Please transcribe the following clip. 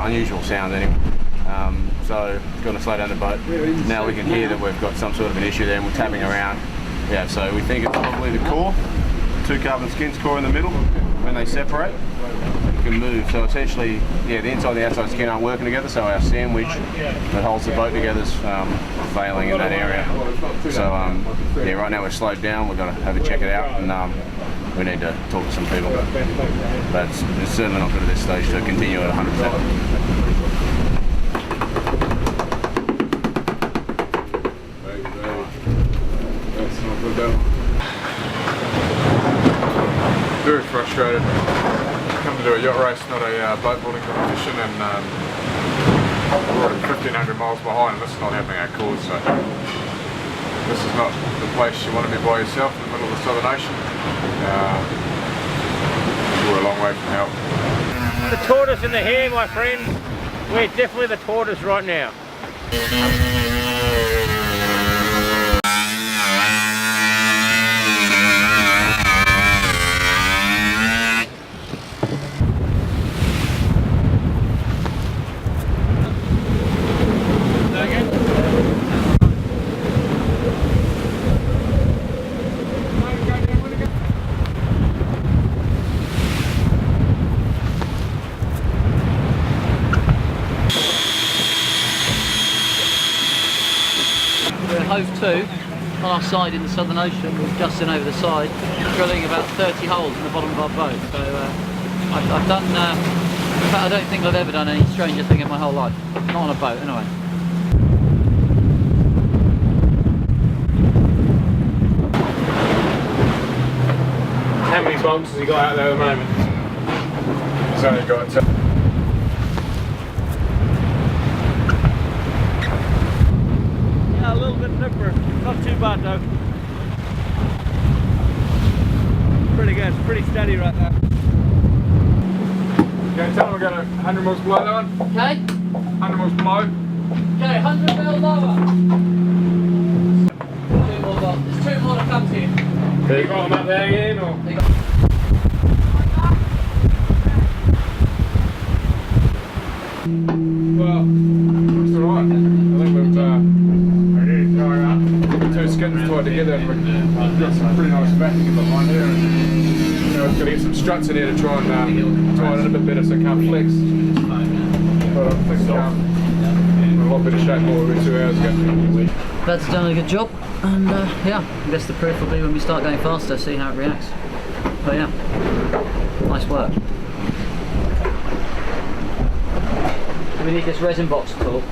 unusual sound anyway. So going to slow down the boat. Now we can hear that we've got some sort of an issue there and we're tapping around. Yeah, so we think it's probably the core, two carbon skins, core in the middle. When they separate, you can move. So essentially, yeah, the inside and the outside skin aren't working together, so our sandwich that holds the boat together is failing in that area. So yeah, right now we're slowed down, we've got to have a check it out, and we need to talk to some people. But it's certainly not good at this stage to continue at 100%. Very frustrated. Come to do a yacht race, not a boat building competition, and we're already 1,500 miles behind, and this is not happening our course. So this is not the place you want to be by yourself in the middle of the Southern Ocean. We're a long way from help. The tortoise in the hare, my friend. We're definitely the tortoise right now. Hove 2 on our side in the Southern Ocean, with Justin over the side, drilling about 30 holes in the bottom of our boat. So I've done, in fact I don't think I've ever done any stranger thing in my whole life. Not on a boat anyway. How many bolts has he got out there at the moment? He's only got A little bit nipper, not too bad though. Pretty good, it's pretty steady right there. Okay, tell him we're going to 100 mils below that one. Okay. 100 mils below. Okay, 100 mil lower. 2 more bolts. There's 2 more to come to you. Have you got them up there again, or? Well, looks alright. I think we've two skins tied together, and we've got some pretty nice backing behind here. And, you know, it's got to get some struts in here to try and tie it in a bit better so it can't flex. But I think we're in a lot better shape than we were 2 hours ago. That's done a good job, and yeah, I guess the proof will be when we start going faster, see how it reacts. But yeah, nice work. Do we need this resin box at all?